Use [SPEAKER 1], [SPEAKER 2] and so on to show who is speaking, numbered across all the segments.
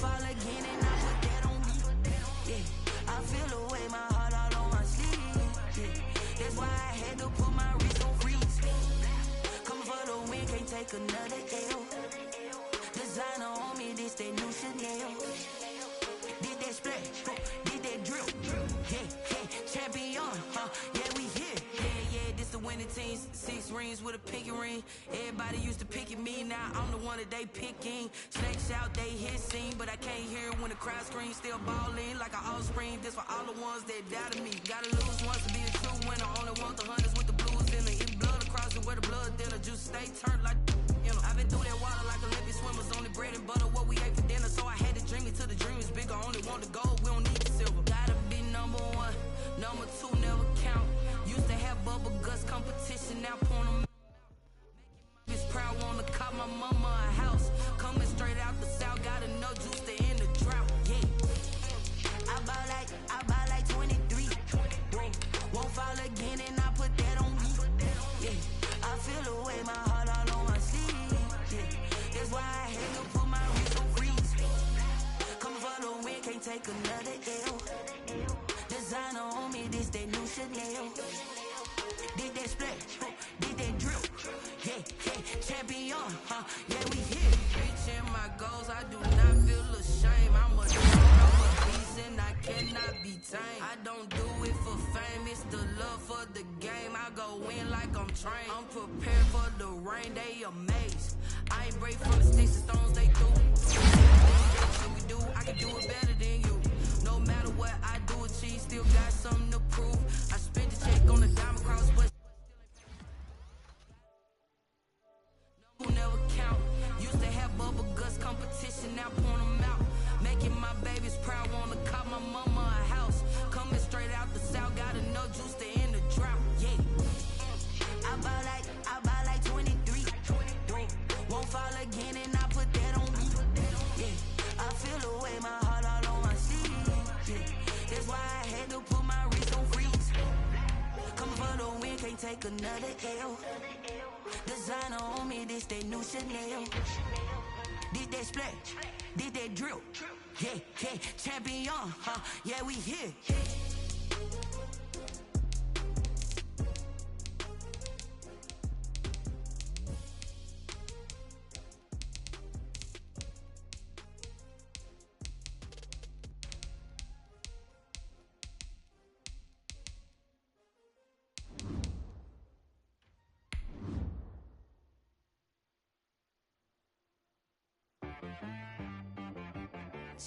[SPEAKER 1] fall again and I put that on me. Yeah, I feel the way, my heart all on my sleeve. Yeah, that's why I had to put my wrist on freeze. Coming for the win, can't take another L. Designer on me, this that new Chanel. Did that splash, did that drill. Yeah, champion, yeah, we here. Yeah, this the winning team. 6 rings with a pinky ring. Everybody used to pick at me, now I'm the one that they picking. Snakes out, they hit scene, but I can't hear it when the crowd screams. Still ballin' like an offspring. This for all the ones that doubted me. Gotta lose once to be a true winner. Only want the hunters with the blues in it. Eat blood across it where the blood thinner. Juice stay turned like, you know. I've been through that water like Olympic swimmers. Only bread and butter, what we ate for dinner. So I had to dream it till the dream is bigger. Only want the gold, we don't need the silver. Gotta be number 1, number 2 never count. Used to have bubble guts competition, now porn them. Bitch proud, wanna cop my mama a house. Coming straight out the south, gotta know juice to end the drought. Yeah, I buy like 23. Won't fall again and I put that on me. Yeah, I feel the way, my heart all on my sleeve. Yeah, that's why I had to put my wrist on freeze. Coming for the win, can't take another L. Designer on me, this that new Chanel. Did that splash, did that drill. Yeah, champion, yeah, we here. Reaching my goals, I do not feel ashamed. I'm a beast and I cannot be tamed. I don't do it for fame, it's the love for the game. I go in like I'm trained. I'm prepared for the rain, they amazed. I ain't break from the sticks and stones they do. We do, I can do it better than you. No matter what I do, achieve, still got something to prove. I spent the check on the diamond cross, but never count. Used to have bubble guts competition, now porn them out. Making my babies proud, wanna cop my mama a house. Coming straight out the south, gotta know juice to end the drought. Yeah, I buy like 23. Won't fall again and I put that on me. Yeah, I feel the way, my heart all on my sleeve. Yeah, that's why I had to put my wrist on freeze. Coming for the win, can't take another L. Designer on me, this that new Chanel. Did that splash, did that drill. Yeah, champion, yeah, we here.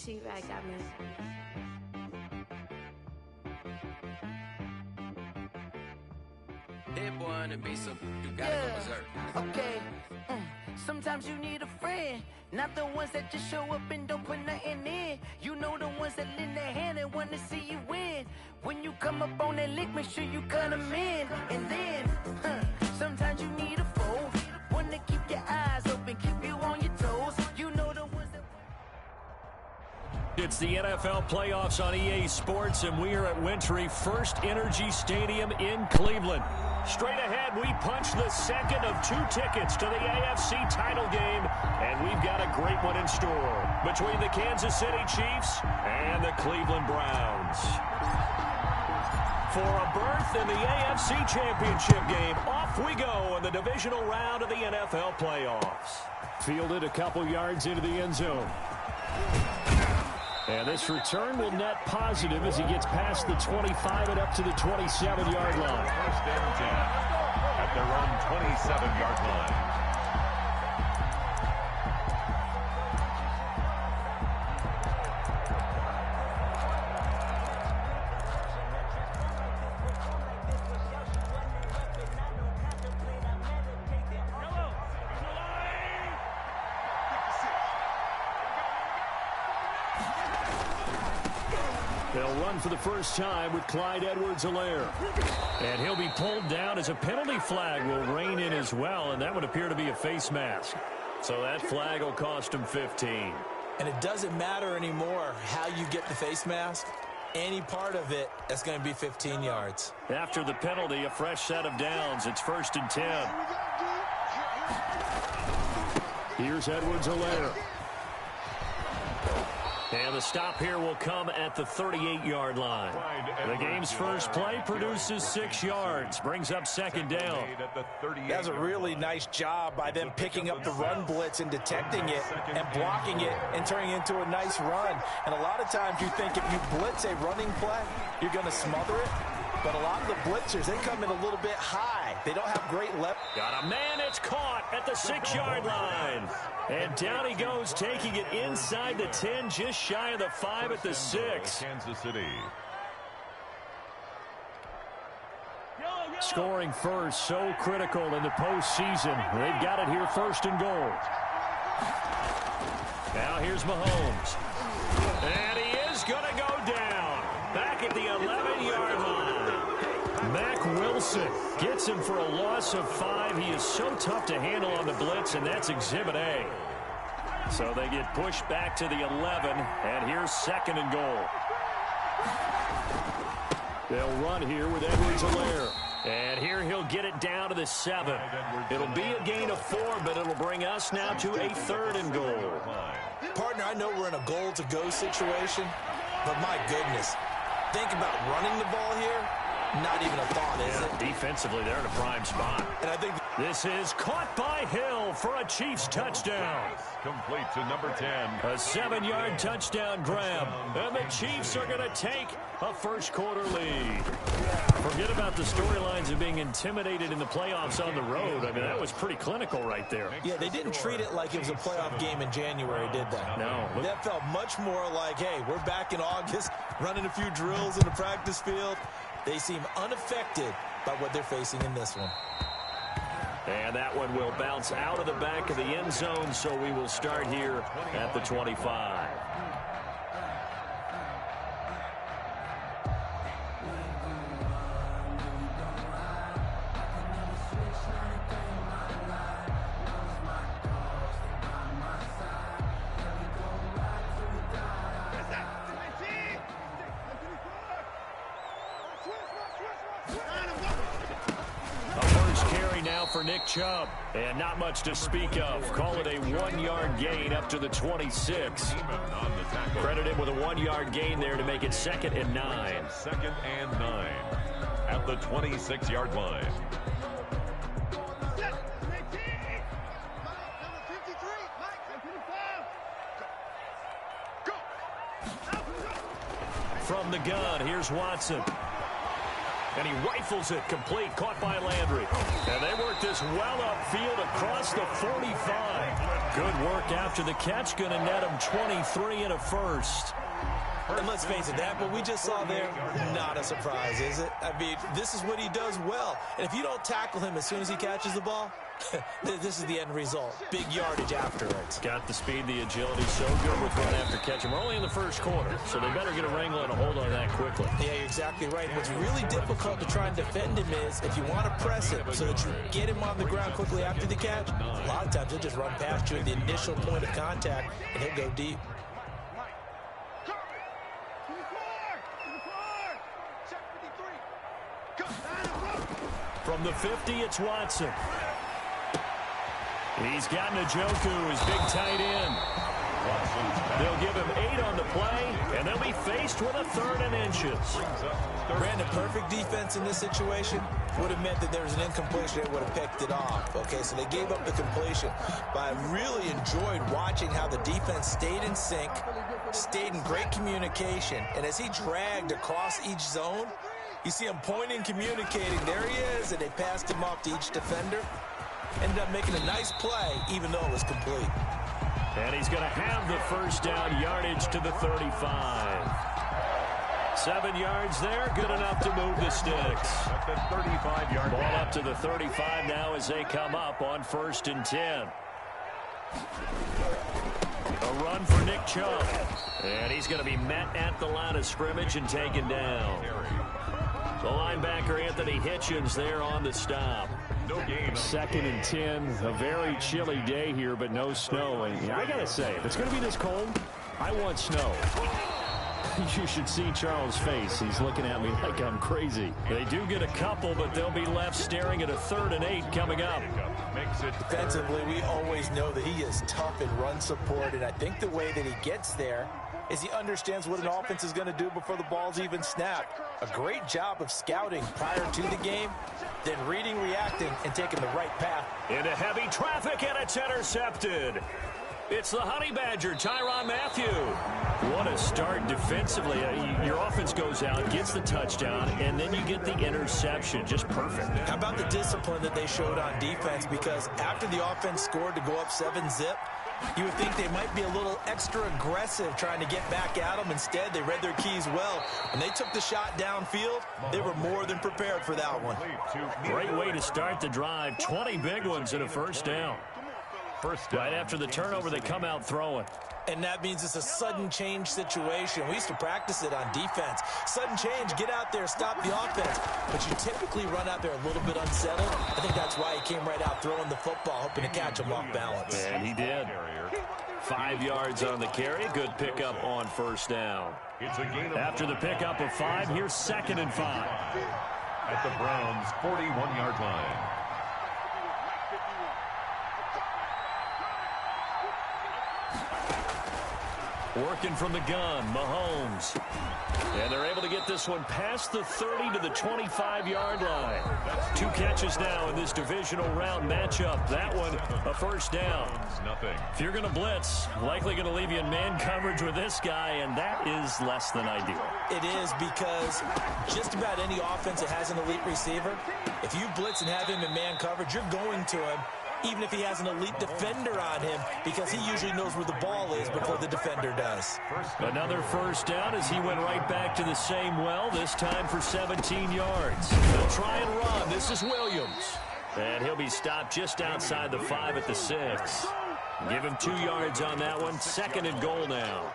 [SPEAKER 2] She-Rag got me.
[SPEAKER 3] That boy on the beat, so you gotta go berserk.
[SPEAKER 4] Okay. Sometimes you need a friend, not the ones that just show up and don't put nothing in. You know the ones that lend their hand and want to see you win. When you come up on that lick, make sure you cut them in. And then, sometimes you need a foe, one to keep your eyes open, keep you on your toes. You know the ones that...
[SPEAKER 5] It's the NFL playoffs on EA Sports, and we are at Wintry First Energy Stadium in Cleveland. Straight ahead, we punch the second of 2 tickets to the AFC title game, and we've got a great one in store between the Kansas City Chiefs and the Cleveland Browns. For a berth in the AFC Championship game, off we go in the divisional round of the NFL playoffs. Fielded a couple yards into the end zone. And this return will net positive as he gets past the 25 and up to the 27-yard line.
[SPEAKER 6] First and 10 at their own 27-yard line.
[SPEAKER 5] They'll run for the first time with Clyde Edwards-Helaire. And he'll be pulled down as a penalty flag will rein in as well, and that would appear to be a face mask. So that flag will cost him 15.
[SPEAKER 7] And it doesn't matter anymore how you get the face mask. Any part of it, that's going to be 15 yards.
[SPEAKER 5] After the penalty, a fresh set of downs. It's 1st and 10. Here's Edwards-Helaire. And the stop here will come at the 38-yard line. The game's first play produces 6 yards, brings up second down.
[SPEAKER 7] That's a really nice job by them picking up the run blitz and detecting it and blocking it and turning it into a nice run. And a lot of times you think if you blitz a running play, you're going to smother it. But a lot of the blitzers, they come in a little bit high. They don't have great leverage.
[SPEAKER 5] Got a man, it's caught at the 6-yard line. And down he goes, taking it inside the 10, just shy of the 5 at the 6.
[SPEAKER 6] Kansas City.
[SPEAKER 5] Scoring first, so critical in the postseason. They've got it here, first and goal. Now here's Mahomes. And he is going to go down. Back at the 11-yard line. Mack Wilson gets him for a loss of 5. He is so tough to handle on the blitz, and that's Exhibit A. So they get pushed back to the 11, and here's second and goal. They'll run here with Edwards-Helaire. And here he'll get it down to the 7. It'll be a gain of 4, but it'll bring us now to a third and goal.
[SPEAKER 7] Partner, I know we're in a goal-to-go situation, but my goodness, think about running the ball here. Not even a thought, is it?
[SPEAKER 5] Defensively, they're in a prime spot.
[SPEAKER 7] And I think
[SPEAKER 5] this is caught by Hill for a Chiefs touchdown.
[SPEAKER 6] Complete to number 10.
[SPEAKER 5] A 7-yard touchdown grab. And the Chiefs are going to take a first-quarter lead. Forget about the storylines of being intimidated in the playoffs on the road. I mean, that was pretty clinical right there.
[SPEAKER 7] Yeah, they didn't treat it like it was a playoff game in January, did they?
[SPEAKER 5] No.
[SPEAKER 7] That felt much more like, hey, we're back in August, running a few drills in the practice field. They seem unaffected by what they're facing in this one.
[SPEAKER 5] And that one will bounce out of the back of the end zone, so we will start here at the 25. For Nick Chubb, and not much to speak of. Call it a 1-yard gain up to the 26. Credit him with a 1-yard gain there to make it 2nd and 9.
[SPEAKER 6] 2nd and 9 at the 26-yard line.
[SPEAKER 5] From the gun, here's Watson. And he rifles it complete, caught by Landry. And they work this well upfield across the 45. Good work after the catch, going to net him 23 and a first.
[SPEAKER 7] And let's face it, that what we just saw there, not a surprise, is it? I mean, this is what he does well. And if you don't tackle him as soon as he catches the ball, this is the end result. Big yardage afterwards.
[SPEAKER 5] Got the speed, the agility, so good with run after catch. We're only in the first quarter, so they better get a wrangle and a hold on that quickly.
[SPEAKER 7] Yeah, you're exactly right. What's really difficult to try and defend him is if you want to press him so that you get him on the ground quickly after the catch, a lot of times he'll just run past you at the initial point of contact, and he'll go deep.
[SPEAKER 5] From the 50, it's Watson. He's got Njoku, his big tight end. They'll give him 8 on the play, and they'll be faced with a 3rd and inches.
[SPEAKER 7] Brandon, perfect defense in this situation would have meant that there was an incompletion that would have picked it off. Okay, so they gave up the completion. But I really enjoyed watching how the defense stayed in sync, stayed in great communication, and as he dragged across each zone, you see him pointing, communicating. There he is, and they passed him off to each defender. Ended up making a nice play, even though it was complete.
[SPEAKER 5] And he's going to have the first down, yardage to the 35. 7 yards there, good enough to move the sticks.
[SPEAKER 6] At the 35-yard
[SPEAKER 5] Ball up to the 35 now as they come up on 1st and 10. A run for Nick Chubb. And he's going to be met at the line of scrimmage and taken down. The linebacker Anthony Hitchens there on the stop.
[SPEAKER 6] No gain.
[SPEAKER 5] 2nd and 10. A very chilly day here, but no snow. And I got to say, if it's going to be this cold, I want snow. You should see Charles' face. He's looking at me like I'm crazy. They do get a couple, but they'll be left staring at a 3rd and 8 coming up.
[SPEAKER 7] Defensively, we always know that he is tough in run support, and I think the way that he gets there is he understands what an offense is going to do before the ball's even snapped. A great job of scouting prior to the game, then reading, reacting, and taking the right path.
[SPEAKER 5] Into heavy traffic, and it's intercepted. It's the Honey Badger, Tyrann Mathieu. What a start defensively. Your offense goes out, gets the touchdown, and then you get the interception. Just perfect.
[SPEAKER 7] How about the discipline that they showed on defense? Because after the offense scored to go up 7-zip, you would think they might be a little extra aggressive trying to get back at them. Instead, they read their keys well. When they took the shot downfield, they were more than prepared for that one.
[SPEAKER 5] Great way to start the drive. 20 big ones and a first down. Right after the turnover, they come out throwing.
[SPEAKER 7] And that means it's a sudden change situation. We used to practice it on defense. Sudden change, get out there, stop the offense. But you typically run out there a little bit unsettled. I think that's why he came right out throwing the football, hoping to catch him off balance.
[SPEAKER 5] And he did. 5 yards on the carry. Good pickup on first down. After the pickup of 5, here's 2nd and 5.
[SPEAKER 6] At the Browns' 41-yard line.
[SPEAKER 5] Working from the gun, Mahomes. And they're able to get this one past the 30 to the 25-yard line. 2 catches now in this divisional round matchup. That one, a first down. If you're going to blitz, likely going to leave you in man coverage with this guy, and that is less than ideal.
[SPEAKER 7] It is, because just about any offense that has an elite receiver, if you blitz and have him in man coverage, you're going to him, even if he has an elite defender on him, because he usually knows where the ball is before the defender does.
[SPEAKER 5] Another first down as he went right back to the same well, this time for 17 yards. They'll try and run. This is Williams. And he'll be stopped just outside the 5 at the 6. Give him 2 yards on that one. 2nd and goal now.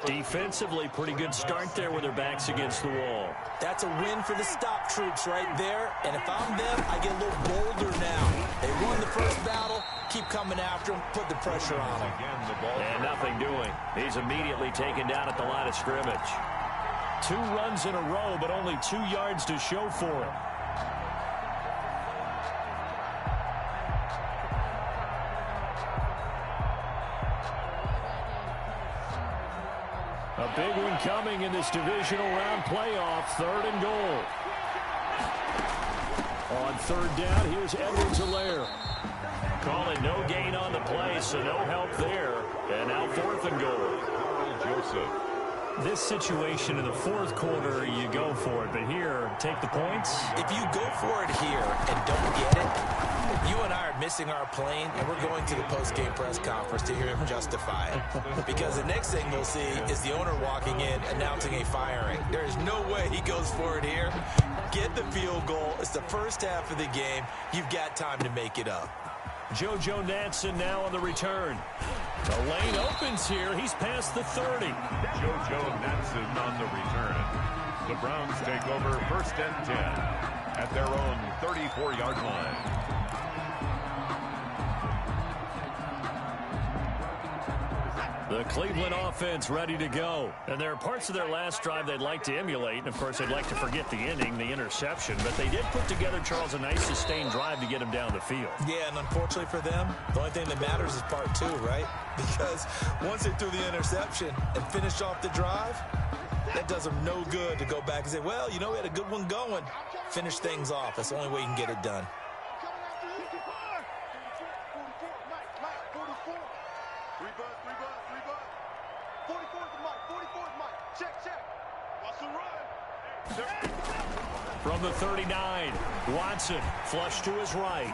[SPEAKER 5] Defensively, pretty good start there with their backs against the wall.
[SPEAKER 7] That's a win for the stop troops right there. And if I'm them, I get a little bolder now. They won the first battle. Keep coming after him. Put the pressure on him.
[SPEAKER 5] And nothing doing. He's immediately taken down at the line of scrimmage. 2 runs in a row, but only 2 yards to show for him. A big one coming in this divisional round playoff. 3rd and goal. On 3rd down, here's Edwards-Helaire. Call it no gain on the play, so no help there. And now 4th and goal. Joseph. This situation in the 4th quarter, you go for it. But here, take the points.
[SPEAKER 7] If you go for it here and don't get it, you and I are missing our plane, and we're going to the post-game press conference to hear him justify it. Because the next thing we'll see is the owner walking in, announcing a firing. There is no way he goes for it here. Get the field goal. It's the first half of the game. You've got time to make it up.
[SPEAKER 5] JoJo Natson now on the return. The lane opens here. He's past the 30.
[SPEAKER 6] JoJo Natson on the return. The Browns take over 1st and 10 at their own 34-yard line.
[SPEAKER 5] The Cleveland offense ready to go. And there are parts of their last drive they'd like to emulate. And, of course, they'd like to forget the inning, the interception. But they did put together, Charles, a nice sustained drive to get him down the field.
[SPEAKER 7] Yeah, and unfortunately for them, the only thing that matters is part 2, right? Because once they threw the interception and finished off the drive, that does them no good to go back and say, well, you know, we had a good one going. Finish things off. That's the only way you can get it done.
[SPEAKER 5] From the 39, Watson flush to his right.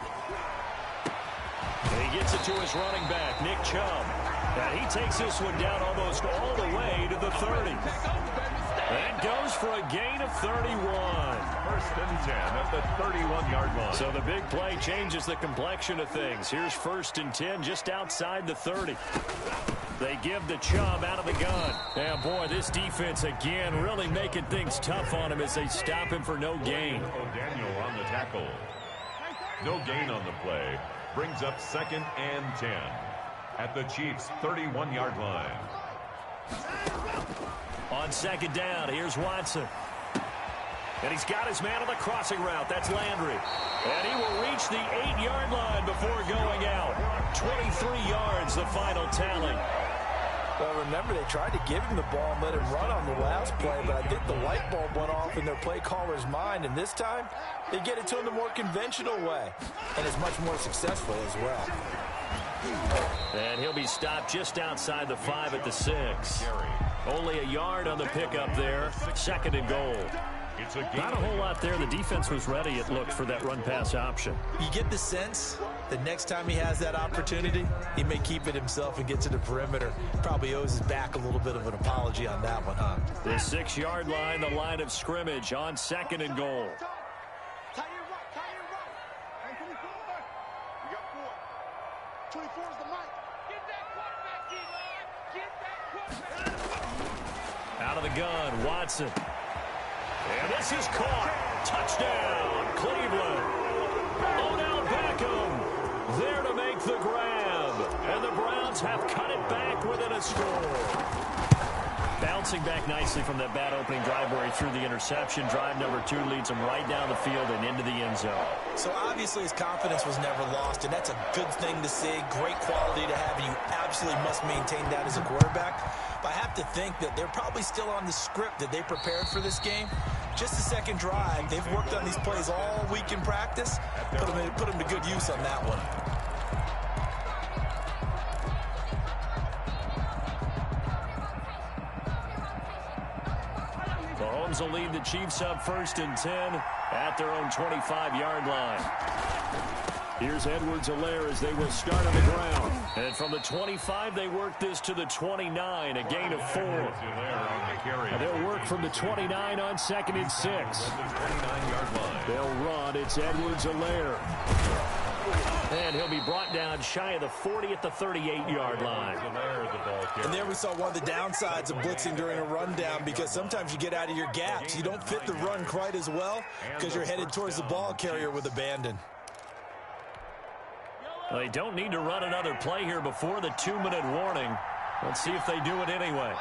[SPEAKER 5] And he gets it to his running back, Nick Chubb. And he takes this one down almost all the way to the 30. That goes for a gain of 31.
[SPEAKER 6] 1st and 10 at the 31-yard line.
[SPEAKER 5] So the big play changes the complexion of things. Here's 1st and 10 just outside the 30. They give the Chubb out of the gun. And, boy, this defense, again, really making things tough on him as they stop him for no gain.
[SPEAKER 6] Daniel on the tackle. No gain on the play. Brings up 2nd and 10 at the Chiefs' 31-yard line.
[SPEAKER 5] On 2nd down, here's Watson. And he's got his man on the crossing route. That's Landry. And he will reach the 8-yard line before going out. 23 yards, the final tally.
[SPEAKER 7] Well, remember, they tried to give him the ball and let him run on the last play, but I think the light bulb went off in their play caller's mind, and this time they get it to him the more conventional way, and it's much more successful as well.
[SPEAKER 5] And he'll be stopped just outside the 5 at the 6. Only a yard on the pickup there. 2nd and goal. Not a whole lot there. The defense was ready, it looked, for that run-pass option.
[SPEAKER 7] You get the sense that next time he has that opportunity, he may keep it himself and get to the perimeter. Probably owes his back a little bit of an apology on that one, huh?
[SPEAKER 5] The 6-yard line, the line of scrimmage on 2nd and goal. Out of the gun, Watson. And this is caught. Touchdown, Cleveland. Odell Beckham there to make the grab. And the Browns have cut it back within a score. Bouncing back nicely from that bad opening drive where he threw the interception. Drive number 2 leads him right down the field and into the end zone.
[SPEAKER 7] So obviously his confidence was never lost, and that's a good thing to see. Great quality to have, and you absolutely must maintain that as a quarterback. But I have to think that they're probably still on the script that they prepared for this game. Just the second drive, they've worked on these plays all week in practice. Put them to good use on that one.
[SPEAKER 5] Mahomes will lead the Chiefs up 1st and 10 at their own 25-yard line. Here's Edwards-Helaire as they will start on the ground. And from the 25, they work this to the 29, a gain of 4. And they'll work from the 29 on 2nd and 6. They'll run. It's Edwards-Helaire. And he'll be brought down shy of the 40 at the 38-yard line.
[SPEAKER 7] And there we saw one of the downsides of blitzing during a rundown, because sometimes you get out of your gaps. You don't fit the run quite as well because you're headed towards the ball carrier with abandon.
[SPEAKER 5] Well, they don't need to run another play here before the 2-minute warning. Let's see if they do it anyway.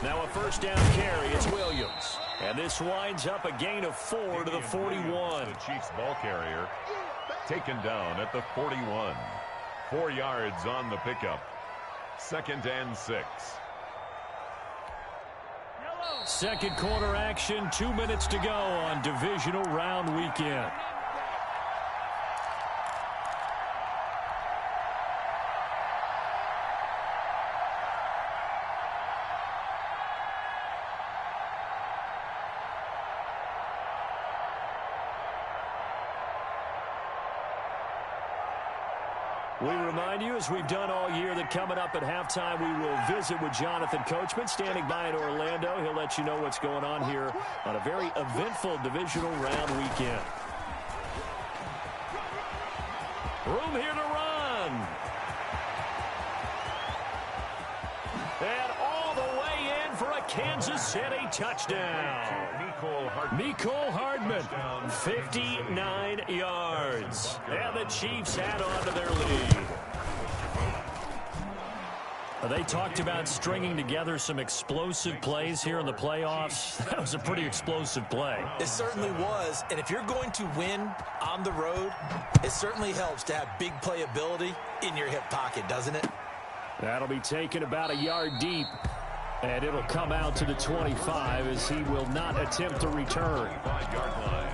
[SPEAKER 5] Now a 1st down carry. It's Williams. And this winds up a gain of 4 to the 41.
[SPEAKER 6] The Chiefs ball carrier taken down at the 41. 4 yards on the pickup. 2nd and 6.
[SPEAKER 5] Second quarter action. 2 minutes to go on divisional round weekend. We remind you, as we've done all year, that coming up at halftime, we will visit with Jonathan Coachman, standing by in Orlando. He'll let you know what's going on here on a very eventful divisional round weekend. Room here to run. And all the way in for a Kansas City touchdown. Mecole Hardman, 59 yards. And the Chiefs add on to their lead. They talked about stringing together some explosive plays here in the playoffs. That was a pretty explosive play.
[SPEAKER 7] It certainly was. And if you're going to win on the road, it certainly helps to have big playability in your hip pocket, doesn't it?
[SPEAKER 5] That'll be taken about a yard deep. And it'll come out to the 25 as he will not attempt to return.
[SPEAKER 6] 5-yard line.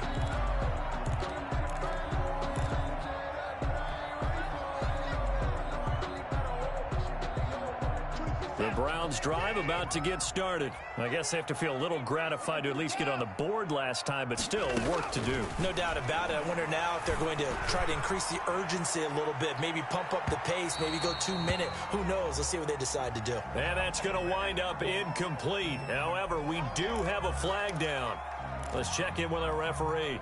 [SPEAKER 5] The Browns drive about to get started. I guess they have to feel a little gratified to at least get on the board last time, but still work to do.
[SPEAKER 7] No doubt about it. I wonder now if they're going to try to increase the urgency a little bit, maybe pump up the pace, maybe go 2-minute. Who knows? Let's see what they decide to do.
[SPEAKER 5] And that's going to wind up incomplete. However, we do have a flag down. Let's check in with our referee.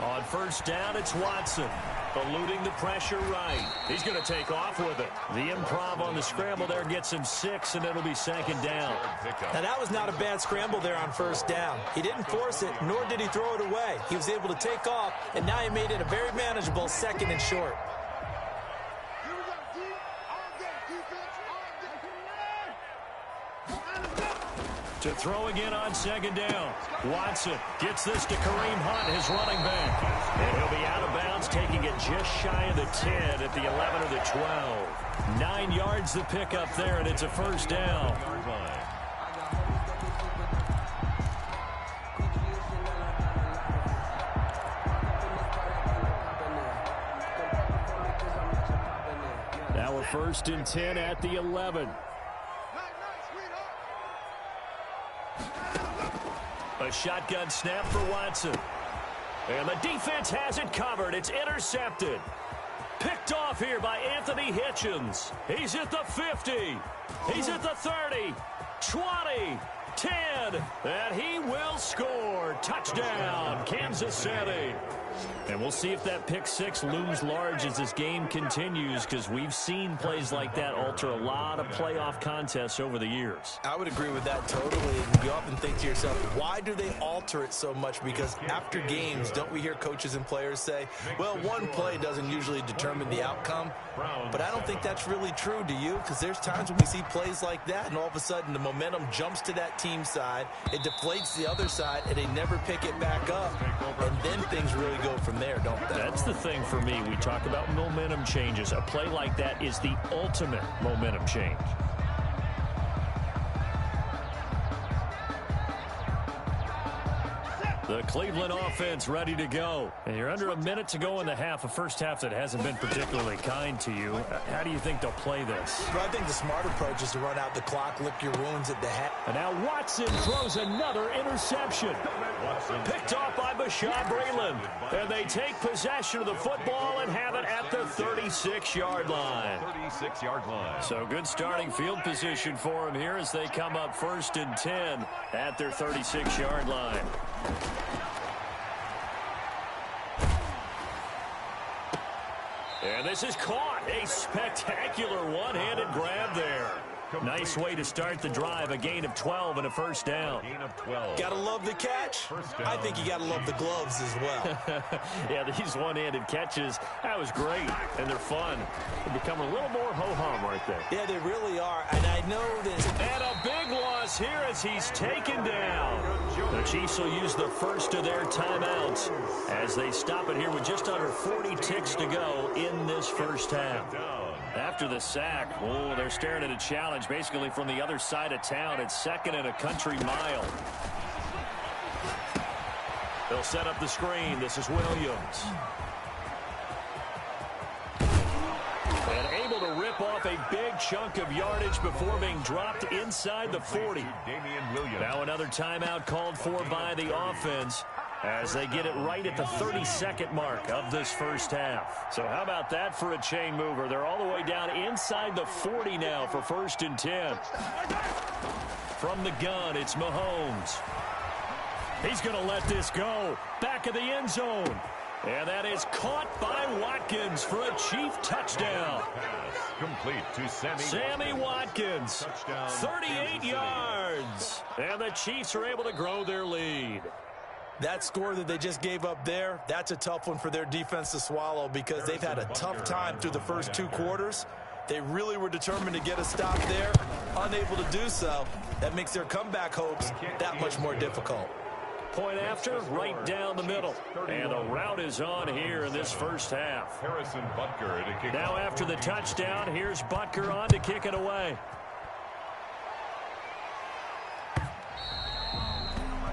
[SPEAKER 5] On 1st down, it's Watson. Eluding the pressure right. He's going to take off with it. The improv on the scramble there gets him 6, and it'll be 2nd down.
[SPEAKER 7] Now, that was not a bad scramble there on 1st down. He didn't force it, nor did he throw it away. He was able to take off, and now he made it a very manageable 2nd and short.
[SPEAKER 5] To throw again on second down. Watson gets this to Kareem Hunt, his running back. And he'll be out of bounds, taking it just shy of the 10 at the 11 or the 12. 9 yards to pick up there, and it's a first down. Now a 1st and 10 at the 11. A shotgun snap for Watson. And the defense has it covered. It's intercepted. Picked off here by Anthony Hitchens. He's at the 50. He's at the 30. 20. 10. And he will score. Touchdown, Kansas City. And we'll see if that pick six looms large as this game continues, because we've seen plays like that alter a lot of playoff contests over the years.
[SPEAKER 7] I would agree with that totally. And you often think to yourself, why do they alter it so much? Because after games, don't we hear coaches and players say, well, one play doesn't usually determine the outcome? But I don't think that's really true, do you? Because there's times when we see plays like that, and all of a sudden the momentum jumps to that team side, it deflates the other side, and they never pick it back up. And then things really go from there, don't they?
[SPEAKER 5] That's the thing for me. We talk about momentum changes. A play like that is the ultimate momentum change. The Cleveland offense ready to go. And you're under a minute to go in the half, a first half that hasn't been particularly kind to you. How do you think they'll play this?
[SPEAKER 7] Well, I think the smart approach is to run out the clock, lick your wounds at the head.
[SPEAKER 5] And now Watson throws another interception. Picked off by Bashaud Breeland. And they take possession of the football and have it at the 36-yard line.
[SPEAKER 6] 36-yard line.
[SPEAKER 5] So good starting field position for them here as they come up 1st and 10 at their 36-yard line. And this is caught. A spectacular one-handed grab there. Nice way to start the drive. A gain of 12 and a first down.
[SPEAKER 6] Gain of 12.
[SPEAKER 7] Gotta love the catch. I think you gotta love the gloves as well.
[SPEAKER 5] Yeah, these one-handed catches, that was great. And they're fun. They become a little more ho-hum right there.
[SPEAKER 7] Yeah, they really are. And I know that.
[SPEAKER 5] And a big loss here as he's taken down. The Chiefs will use the first of their timeouts as they stop it here with just under 40 ticks to go in this first half. After the sack, oh, they're staring at a challenge basically from the other side of town. It's 2nd and a country mile. They'll set up the screen. This is Williams. And able to rip off a big chunk of yardage before being dropped inside the 40. Now another timeout called for by the offense as they get it right at the 32nd mark of this first half. So how about that for a chain mover? They're all the way down inside the 40 now for 1st and 10. From the gun, it's Mahomes. He's going to let this go. Back of the end zone. And that is caught by Watkins for a Chief touchdown.
[SPEAKER 6] Pass complete to
[SPEAKER 5] Sammy Watkins. 38 yards. And the Chiefs are able to grow their lead.
[SPEAKER 7] That score that they just gave up there, that's a tough one for their defense to swallow because they've had a tough time through the first 2 quarters. They really were determined to get a stop there, unable to do so. That makes their comeback hopes that much more difficult.
[SPEAKER 5] Point after, right down the middle. And the route is on here in this first half.
[SPEAKER 6] Harrison Butker to kick.
[SPEAKER 5] Now after the touchdown, here's Butker on to kick it away.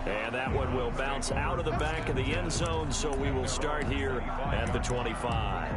[SPEAKER 5] And that one will bounce out of the back of the end zone, so we will start here at the 25.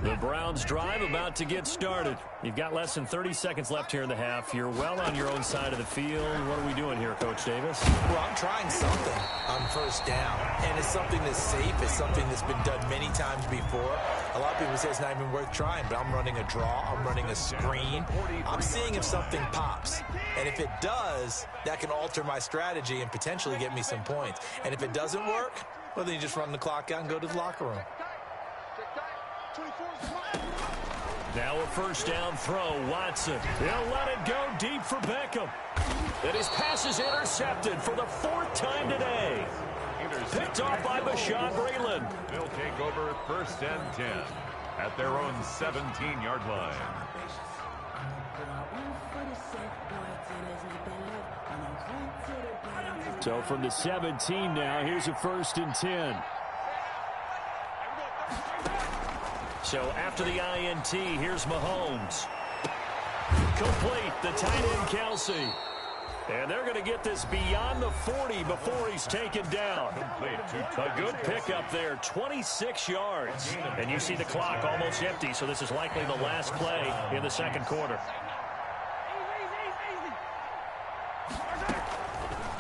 [SPEAKER 5] The Browns drive about to get started. You've got less than 30 seconds left here in the half. You're well on your own side of the field. What are we doing here, Coach Davis?
[SPEAKER 7] Well, I'm trying something on first down, and it's something that's safe. It's something that's been done many times before. A lot of people say it's not even worth trying, but I'm running a draw. I'm running a screen. I'm seeing if something pops, and if it does, that can alter my strategy and potentially get me some points. And if it doesn't work, well, then you just run the clock out and go to the locker room.
[SPEAKER 5] Now a first down throw. Watson. He'll let it go deep for Beckham. And his pass is intercepted for the 4th time today. Picked off by Bashaud Breeland.
[SPEAKER 6] They'll take over 1st and 10 at their own 17-yard line.
[SPEAKER 5] So from the 17 now, here's a 1st and 10. So after the INT, here's Mahomes. Complete, the tight end Kelsey. And they're going to get this beyond the 40 before he's taken down. A good pickup there, 26 yards. And you see the clock almost empty, so this is likely the last play in the second quarter.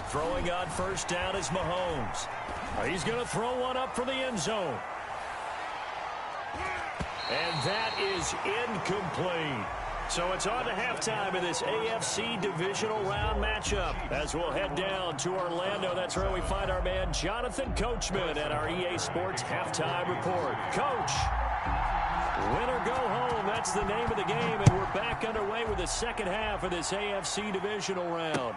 [SPEAKER 5] Throwing on 1st down is Mahomes. He's going to throw one up for the end zone. And that is incomplete. So it's on to halftime in this AFC divisional round matchup. As we'll head down to Orlando, that's where we find our man Jonathan Coachman at our EA Sports Halftime Report. Coach, win or go home, that's the name of the game, and we're back underway with the second half of this AFC divisional round.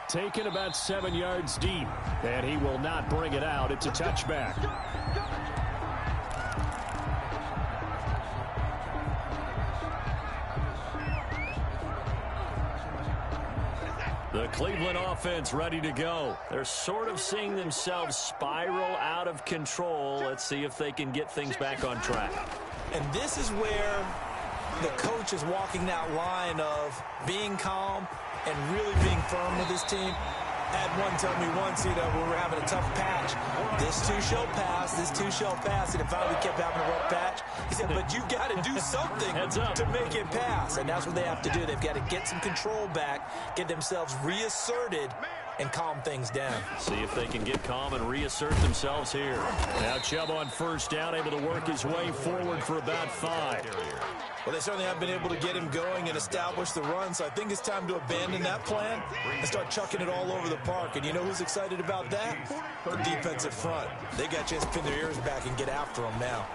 [SPEAKER 5] Taken about 7 yards deep, and he will not bring it out. It's a touchback. The Cleveland offense ready to go. They're sort of seeing themselves spiral out of control. Let's see if they can get things back on track.
[SPEAKER 7] And this is where the coach is walking that line of being calm and really being firm with his team. Had one tell me once, when we're having a tough patch, this too shall pass, this too shall pass, and it finally kept having a rough patch. He said, but you got to do something to make it pass, and that's what they have to do. They've got to get some control back, get themselves reasserted, and calm things down.
[SPEAKER 5] See if they can get calm and reassert themselves here. Now Chubb on 1st down, able to work his way forward for about 5.
[SPEAKER 7] Well, they certainly have been able to get him going and establish the run, so I think it's time to abandon that plan and start chucking it all over the park. And you know who's excited about that? The defensive front. They got a chance to pin their ears back and get after them now.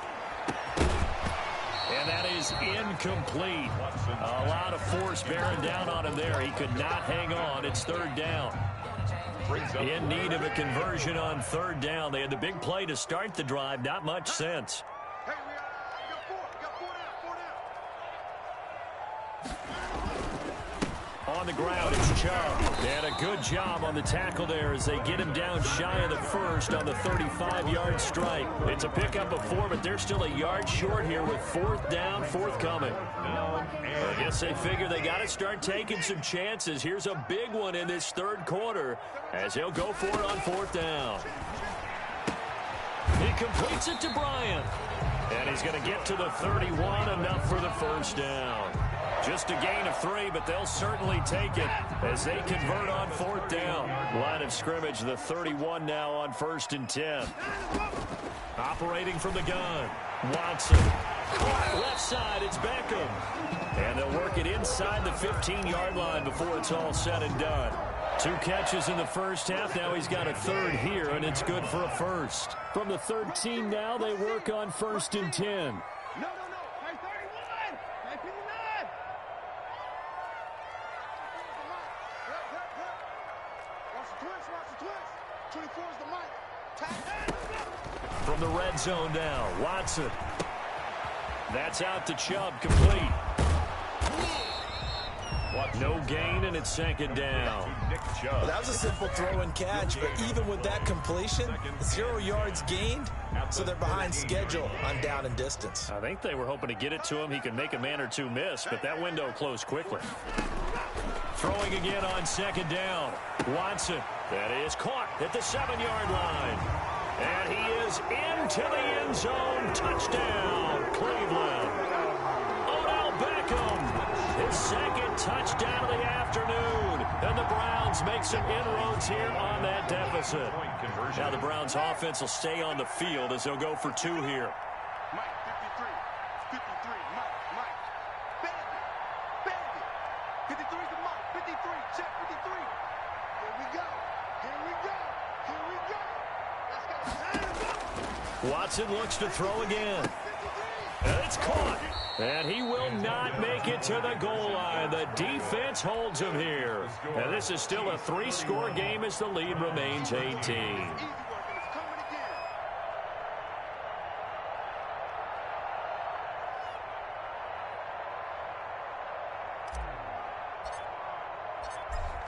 [SPEAKER 5] And that is incomplete. A lot of force bearing down on him there. He could not hang on. It's 3rd down. In need of a conversion on 3rd down. They had the big play to start the drive. Not much sense. On the ground, it's Chubb. And a good job on the tackle there as they get him down shy of the 1st on the 35-yard strike. It's a pickup of 4, but they're still a yard short here with 4th down forthcoming. I guess they figure they got to start taking some chances. Here's a big one in this 3rd quarter as he'll go for it on 4th down. He completes it to Bryant. And he's going to get to the 31, enough for the 1st down. Just a gain of 3, but they'll certainly take it as they convert on 4th down. Line of scrimmage, the 31 now on 1st and 10. Operating from the gun, Watson. Left side, it's Beckham. And they'll work it inside the 15-yard line before it's all said and done. 2 catches in the 1st half. Now he's got a 3rd here, and it's good for a 1st. From the 13 now, they work on 1st and 10. From the red zone now, Watson. That's out to Chubb, complete. No gain, and it's 2nd down.
[SPEAKER 7] Well, that was a simple throw and catch, but even with that completion, 0 yards gained, so they're behind schedule on down and distance.
[SPEAKER 5] I think they were hoping to get it to him. He could make a man or 2 miss, but that window closed quickly. Throwing again on 2nd down. Watson. That is caught at the 7-yard line. And he is into the end zone. Touchdown, Cleveland. Odell Beckham. His 2nd touchdown of the afternoon. And the Browns make some inroads here on that deficit. Now the Browns offense will stay on the field as they'll go for 2 here.
[SPEAKER 8] Mike, 53, Mike. Baby. 53 to Mike, 53, check 53. Here we go.
[SPEAKER 5] Watson looks to throw again. And it's caught. And he will not make it to the goal line. The defense holds him here. And this is still a 3-score game as the lead remains 18.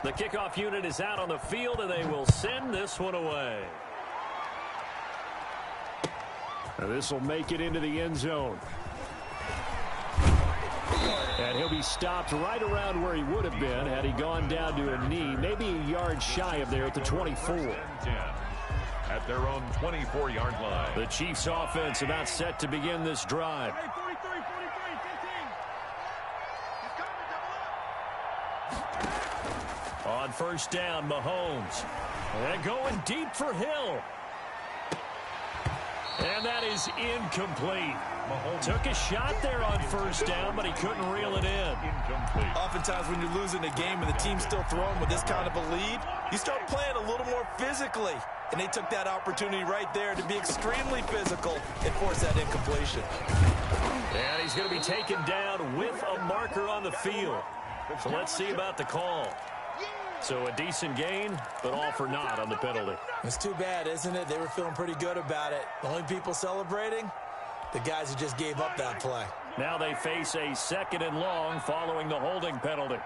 [SPEAKER 5] The kickoff unit is out on the field, and they will send this one away. This will make it into the end zone. And he'll be stopped right around where he would have been had he gone down to a knee, maybe a yard shy of there at the 24.
[SPEAKER 6] At their own 24-yard line.
[SPEAKER 5] The Chiefs offense about set to begin this drive.
[SPEAKER 8] Hey, 43, 15. He's coming, double up.
[SPEAKER 5] On first down, Mahomes. And going deep for Hill. And that is incomplete. Mahomes took a shot there on first down, but he couldn't reel it in.
[SPEAKER 6] Incomplete.
[SPEAKER 7] Oftentimes when you're losing a game and the team's still throwing with this kind of a lead, you start playing a little more physically. And they took that opportunity right there to be extremely physical and force that incompletion.
[SPEAKER 5] And he's going to be taken down with a marker on the field. So let's see about the call. So a decent gain, but all for naught on the penalty.
[SPEAKER 7] It's too bad, isn't it? They were feeling pretty good about it. The only people celebrating, the guys who just gave up that play.
[SPEAKER 5] Now they face a 2nd and long following the holding penalty.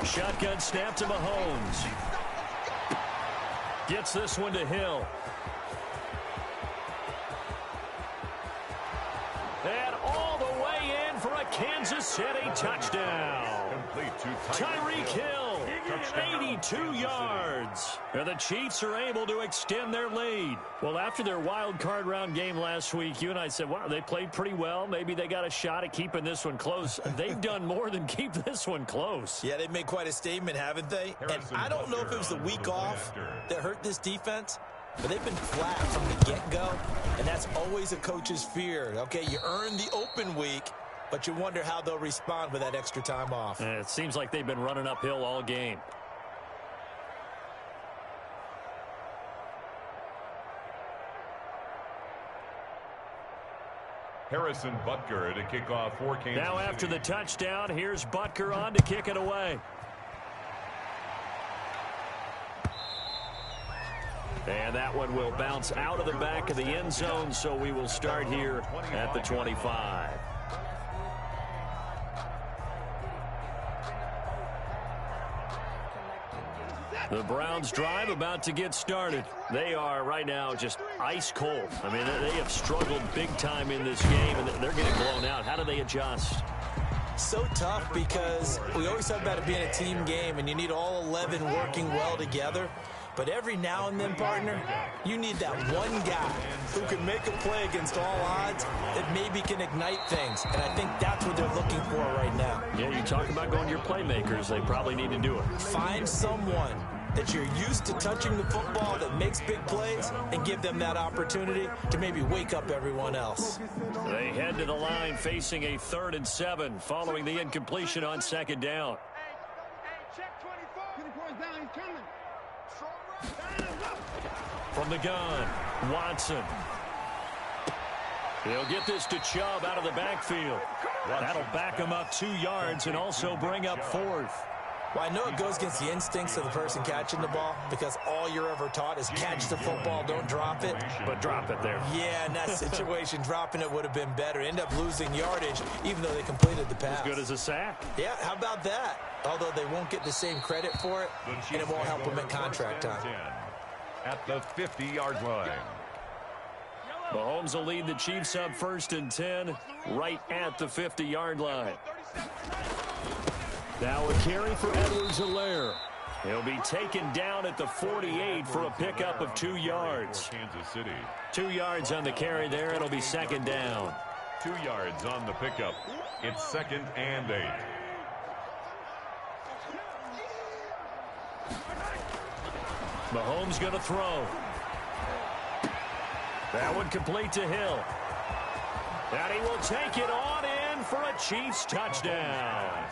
[SPEAKER 5] Shotgun snap to Mahomes. Gets this one to Hill. And all the way in for a Kansas City touchdown.
[SPEAKER 6] Complete to
[SPEAKER 5] Tyreek Hill, 82 yards. And the Chiefs are able to extend their lead. Well, after their wild card round game last week, you and I said, wow, they played pretty well. Maybe they got a shot at keeping this one close. They've done more than keep this one close.
[SPEAKER 7] Yeah, they've made quite a statement, haven't they? And I don't know if it was the week off that hurt this defense, but they've been flat from the get-go, and that's always a coach's fear. Okay, you earn the open week, but you wonder how they'll respond with that extra time off.
[SPEAKER 5] And it seems like they've been running uphill all game.
[SPEAKER 6] Harrison Butker to kick off for Kansas City.
[SPEAKER 5] Now after the touchdown, here's Butker on to kick it away. And that one will bounce out of the back of the end zone, so we will start here at the 25. The Browns drive about to get started. They are right now just ice cold. I mean, they have struggled big time in this game, and they're getting blown out. How do they adjust?
[SPEAKER 7] So tough because we always talk about it being a team game, and you need all 11 working well together. But every now and then, partner, you need that one guy who can make a play against all odds that maybe can ignite things. And I think that's what they're looking for right now.
[SPEAKER 5] Yeah, you talk about going to your playmakers. They probably need to do it.
[SPEAKER 7] Find someone that you're used to touching the football that makes big plays and give them that opportunity to maybe wake up everyone else.
[SPEAKER 5] They head to the line facing a 3rd and 7 following the incompletion on 2nd down.
[SPEAKER 8] Hey, check 24. 24 is down. He's coming.
[SPEAKER 5] From the gun, Watson. He'll get this to Chubb out of the backfield. That'll back him up 2 yards and also bring up 4th.
[SPEAKER 7] Well, I know it goes against the instincts of the person catching the ball because all you're ever taught is catch the football, don't drop it.
[SPEAKER 5] But drop it there.
[SPEAKER 7] Yeah, in that situation, dropping it would have been better. End up losing yardage even though they completed the pass.
[SPEAKER 5] As good as a sack.
[SPEAKER 7] Yeah, how about that? Although they won't get the same credit for it, and it won't help them at contract time.
[SPEAKER 6] At the 50-yard line.
[SPEAKER 5] Mahomes will lead the Chiefs up 1st and 10 right at the 50-yard line. Now a carry for Edwards-Helaire. He'll be taken down at the 48 for a pickup of 2 yards.
[SPEAKER 6] Kansas City.
[SPEAKER 5] 2 yards on the carry there. It'll be 2nd down.
[SPEAKER 6] 2 yards on the pickup. It's 2nd and 8.
[SPEAKER 5] Mahomes going to throw. That one complete to Hill. And he will take it on in for a Chiefs touchdown.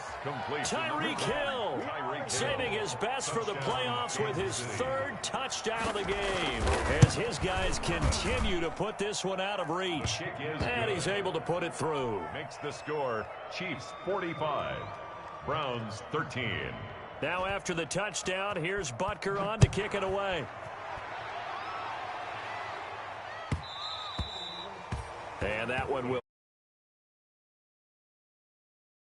[SPEAKER 5] Tyreek Hill saving his best for the playoffs with his 3rd touchdown of the game as his guys continue to put this one out of reach. And he's able to put it through.
[SPEAKER 6] Makes the score Chiefs 45, Browns 13.
[SPEAKER 5] Now after the touchdown, here's Butker on to kick it away. And that one will